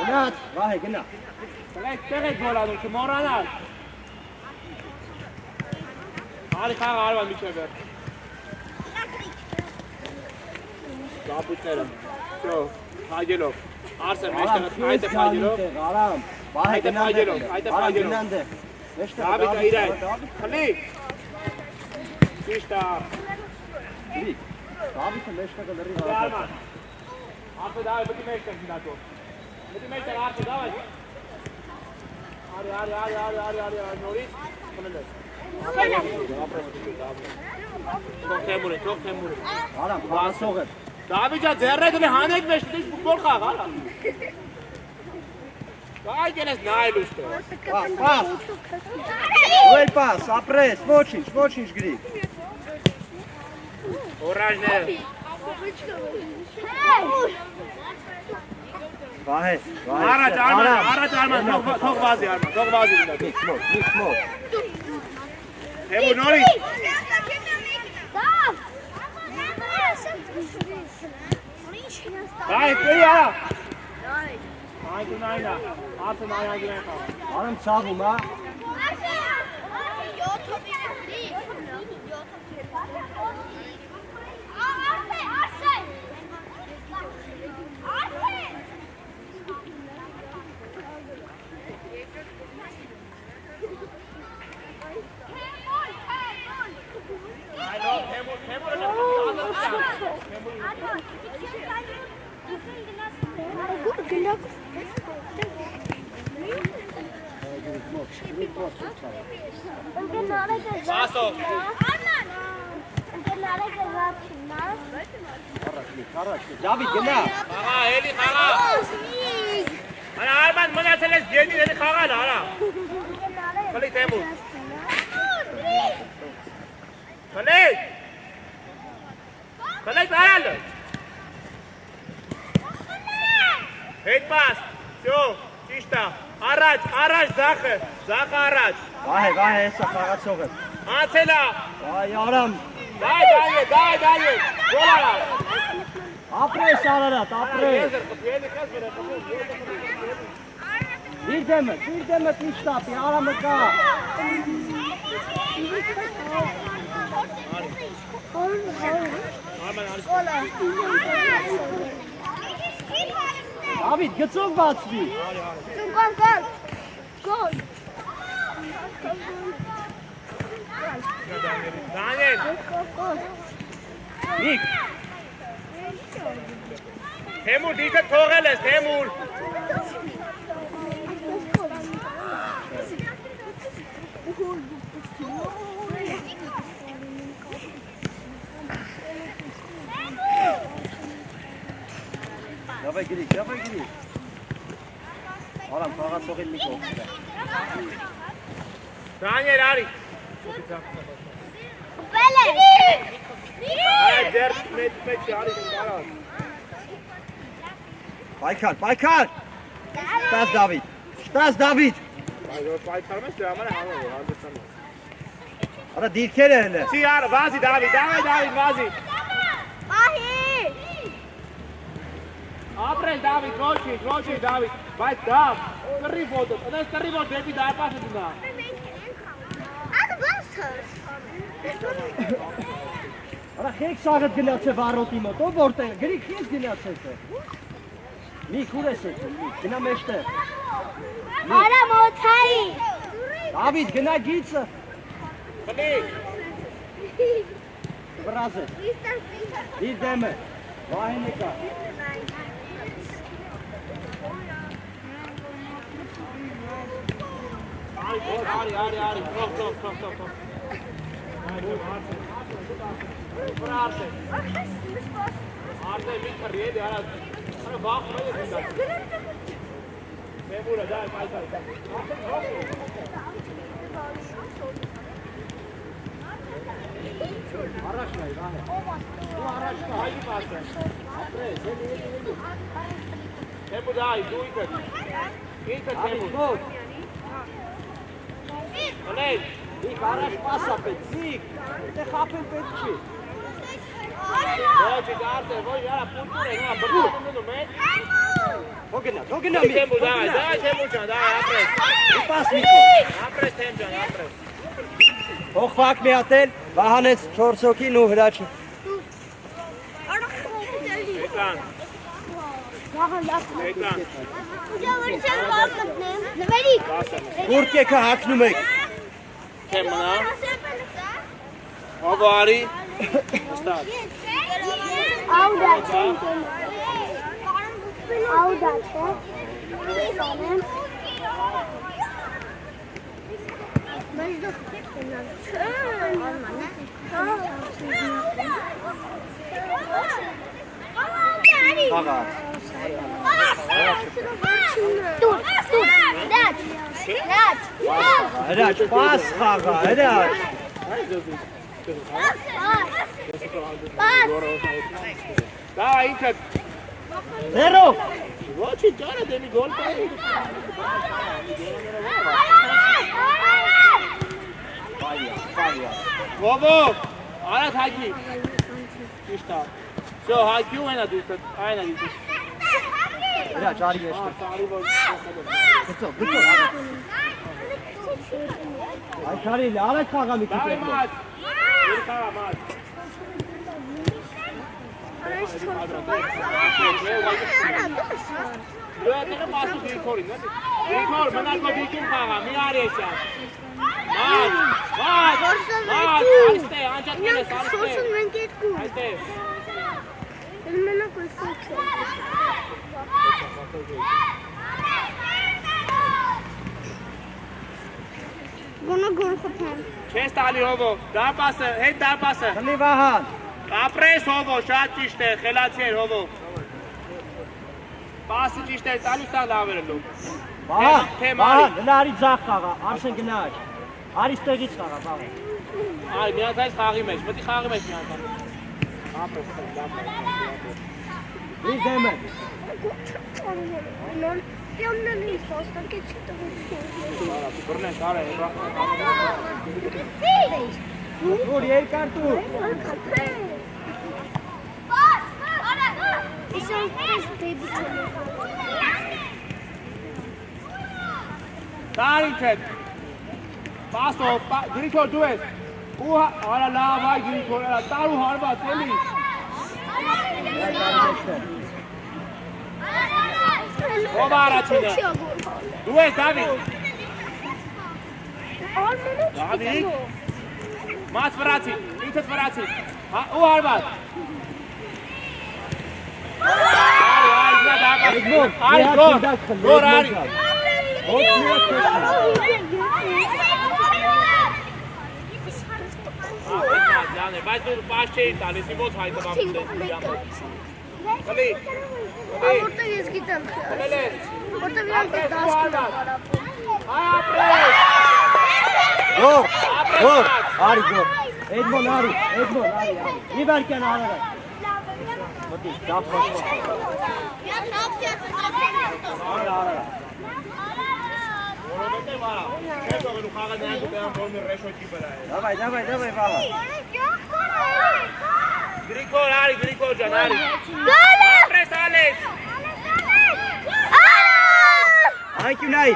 գնաց, վահե գնա, Տեղ եք գոլանում, չմորանալ Արի խաղ արվան միջև էր Կապուտները, հագելով, արսեր մեջտեղը, այդ է պայգելով Արամ, վահե գնան դեղ, արամ գնան դեղ, Դավիթը իրայ, խլի Ճիշտա Դավիթը մեջտեղը լրի Արման Արսը դավի բտի մեջտեղ գնատով Բտի մեջտեղ արսը դավայ Արի, նորից խլել ես Թող թեմուրը Արամ, խաղացող է Դավիթը ձեռնետն է հանեք մեջտեղ ֆուտբոլ խաղ, արա Կայք են ես նայել ուստը Պաս, ուել պաս, ապրես, ոչինչ գրի Օրաժները Վահե, Առաջ արման, թող վազի միք մոտ Հեմու նորից Բայ, պերի արա Այդ ունայնա, արդը նայանգին են խաղ Արամ ծաղում, հա Ասով Դավիթ գնա Խաղա, էլի խաղա Արա արման մնացել ես գետին էլի խաղալ, արա Խլի թեմուր Խլեք արալը Հետ պաս, շո, ճիշտա Առաջ, ձախը առաջ Վահե, հեսա խաղացող է Անցելա Այ Արամ Դայ, գոլ արա Ապրես Արարատ, ապրես Իր դեմը տիշտապի, Արամը կա Դավիթ, գծով բացվի Գոլ Դանիել Միք Թեմուր դիքը թողել ես, Թեմուր Davay girik Արամ, խաղացողին մի կողմ Դանիել արի Պելե Այ ձեր մեծ արի կարան Պայքար Շտաս Դավիթ Այ որ պայքարում ես դրա համար հանդեսանում Արա դիրքերը հելը Չի արա, վազի Դավիթ, վազի Ապրես Դավիթ, ոչինչ Դավիթ, բայց դավ, կռի ոտը, տնես կռի ոտ դեպի դարպասը դնա Արա խեք սաղըտ գնաց է վարոտի մոտ, ով որտեղ, գրիք ես գնաց է Միք ուր ես է, գնա մեջտեղ Արա մոթայի Դավիթ, գնա գիծը Խլի Վրազ է, իր դեմը, վահեն եկա Արի, թող Arde mit rede ara. Ara baaq ma yesinda. Memura da Michael. Araşmayı daha. Bu araşma hangi parça? Tempo dai, du ikat. Ikat tempo. Olej. Ik arash passa pe zik. Te hapem pe ce? Dođi Garde, vođi ara punture, nema brzo no met. Dogena mi. Tempo dai, dai tempo can, dai napred. I pas Niko. Napred tempo, napred. Hochfak mi atel. Vahanes Chorsoki nu hrači. Ekran. Ekran. Kurke ka haknu mek. Kemana? Ovo ari. Start. Haga. Hrač pas haga. Hrač. Dai, ikat. Zero. Voći dora da mi gol pari. Ovo, ara haki. İşte. Şu haki oynadı işte. Aynen işte. Hrač ari jeste. Bitti. Ay Karil, araç haga mi Dai kite. maç. Bir kara maç. Böyle maçı bir korin. Bir kor, bana ko bir kim kaga, mi araysa. Maç. Aiste, ancak ne aiste. Aiste. Chest ali ovo. Da pasă, hei da pasă. Kali Vahan. Apres ovo, շատ ճիշտ է, խելացի էր ovo. Pasը ճիշտ է, տալուց ա լավ էր լու։ Vahan, նարի ձախ խաղա, Արսեն գնաչ։ Արի ստեղից խաղա, Vahan։ Այ միանցայից խաղի մեջ, մտի խաղի մեջ միանցայ։ Ապրես, լավ։ Ի դեմը։ Բռնես, արա, Dur երկար դու։ Տարինք է։ Պասո, գրիքոր դու ես։ Ու արա լավ այ գրիքոր, արա տարու հարված, էլի։ Ով առաջինը։ Դու ես, Դավիթ։ Դավիթ։ Մաց վրացի, ինքդ վրացի։ Ու հարված։ Արի, գոր, արի։ Բայց դու պաշ չէի տալիս, իմոց հայտվամ ուտես։ Կլի։ Որտեղ ես գիտեմ։ Կլել ես։ Որտեղ ես գիտեմ։ Այ ապրես։ Dur, ari dur. Edmon ari. İyi berken arara. Hadi, yapma. Arara. Давай, Vahan. Grigol, ari, Grigol can, ari. Apres, Alex. Ay Günay.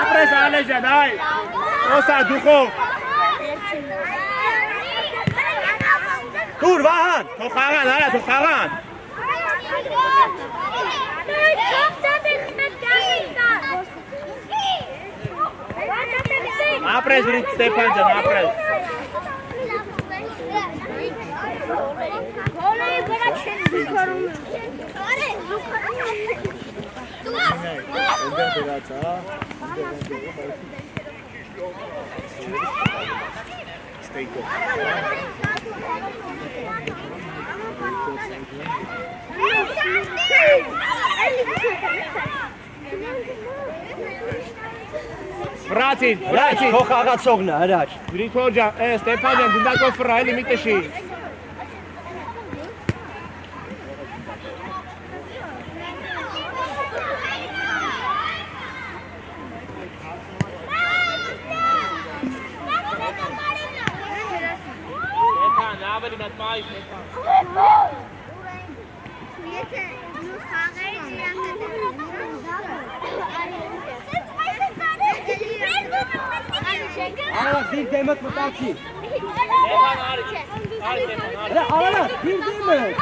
Apres, Alex can, ay. Osa, Dukhov. Dur Vahan. Toxağan, ara, toxağan. Apres, Stepan can, apres. Frācīt, Redz, kaut kā kāds sognā, redz. Grīkoģa, Stefāņa, dindāko frāļi miteši. Stefāņa, nāveri met mājas, Stefāņa. Ara bak, bir demet mutaksi. Stefāņa, ārī. Ārī, Stefāņa, ārī. Ara bak, bir demet.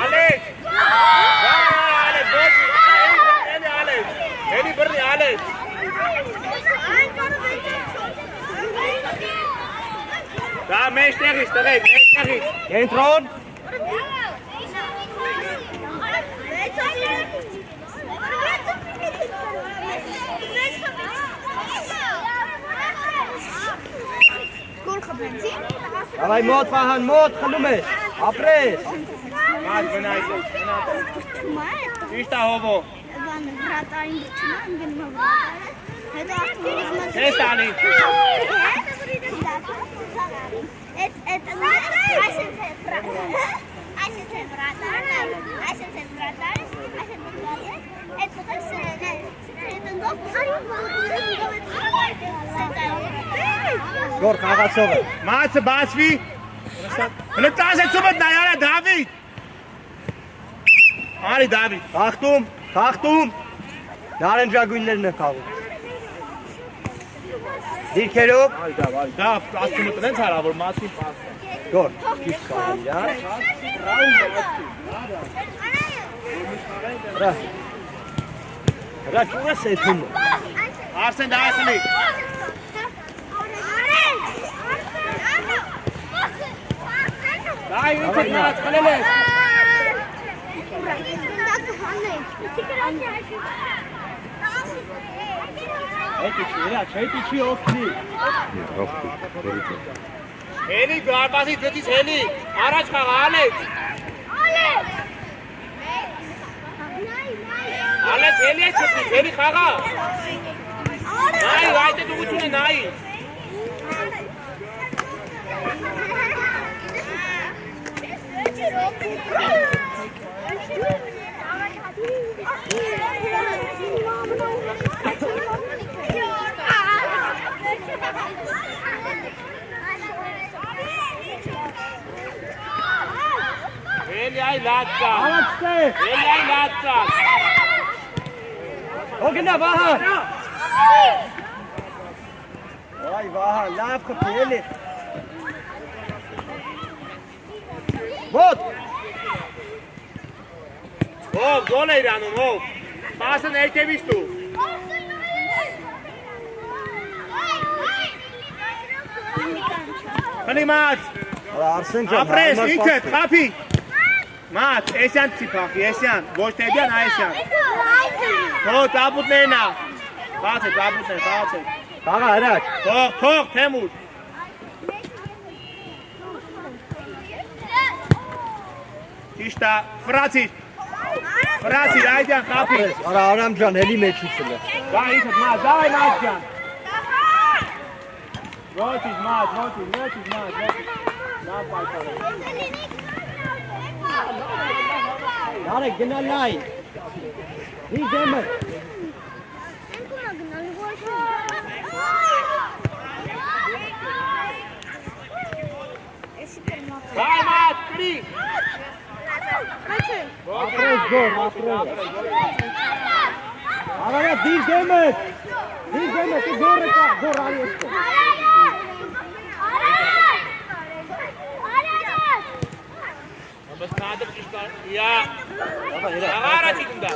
Alex! Alex, Alex! Eli Berni, Alex! Da, meest ergens, daarheen, meest ergens. Geen troon. Давай мод, Фахан, мод, халумес. Апрес. Maat, benajzen. Ista hobo. Esta Ali. Gor, kaka soga. Maat, Sebastian. Letas het zomet na jare David. Ali David. Kalktım, kalktım. Narınca günlerine kaldım. Bir kere hop. Ali David, Ali David. Aslında ne çara var Maat? Gor, git kalın ya. Bırak. Bırak, şurası ettim. Arsen de Arsen'i. Daha iyi çek Maat, kalele. Çay içi yok ki. Yok, göreceğim. Heli, garbasi detis Heli. Araç kal Alex. Alex Heli'ye çıktı. Heli kaga. Nahi, ayte tu kuchune nahi. Heli ay latsa. Araçtı. Heli ay latsa. O gün de Vahan. Vay Vahan, laf kapıyeli. Bot. Oh, gole İran'ın oh. Pasın eke vistu. Hadi Maat. Arsınca. Apres, iket, kapi. Maat, esyan tsipaki, esyan. Boş tebyan ha esyan. Tok, tabut nena. Kaçet, tabut nena, kaçet. Kaka araç. Tok, Temur. İşte, Fraci, aydan kapi. Ara aramcan elime çıksınlar. Daha iket, Maat, daha Maatcan. Rotiz, Maat, rotiz, Maat. Ne yapayım? Yarek genel line. Bir demet. Vai, Maat, kri. Apres gol, apres. Araya bir demet. Bir demet, bir gol reka. Gol alıyorsun. Bas nadir çıkar. Ya. Agara çıkında.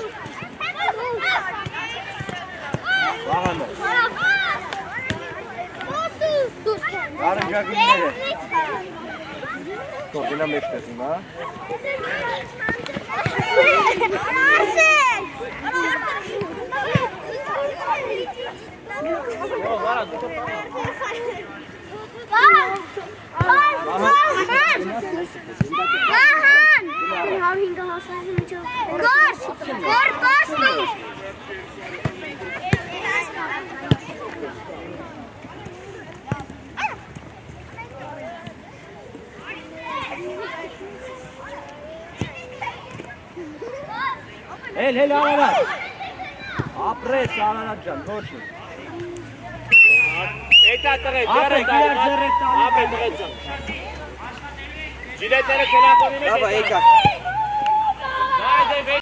Bağırma. Yarın gel Torpila meştesin ha. Hel ağlar. Apres ağlar can. Hoşun. Eta tăret, Apre tăret. Cine tere că la pomine? Da, aici.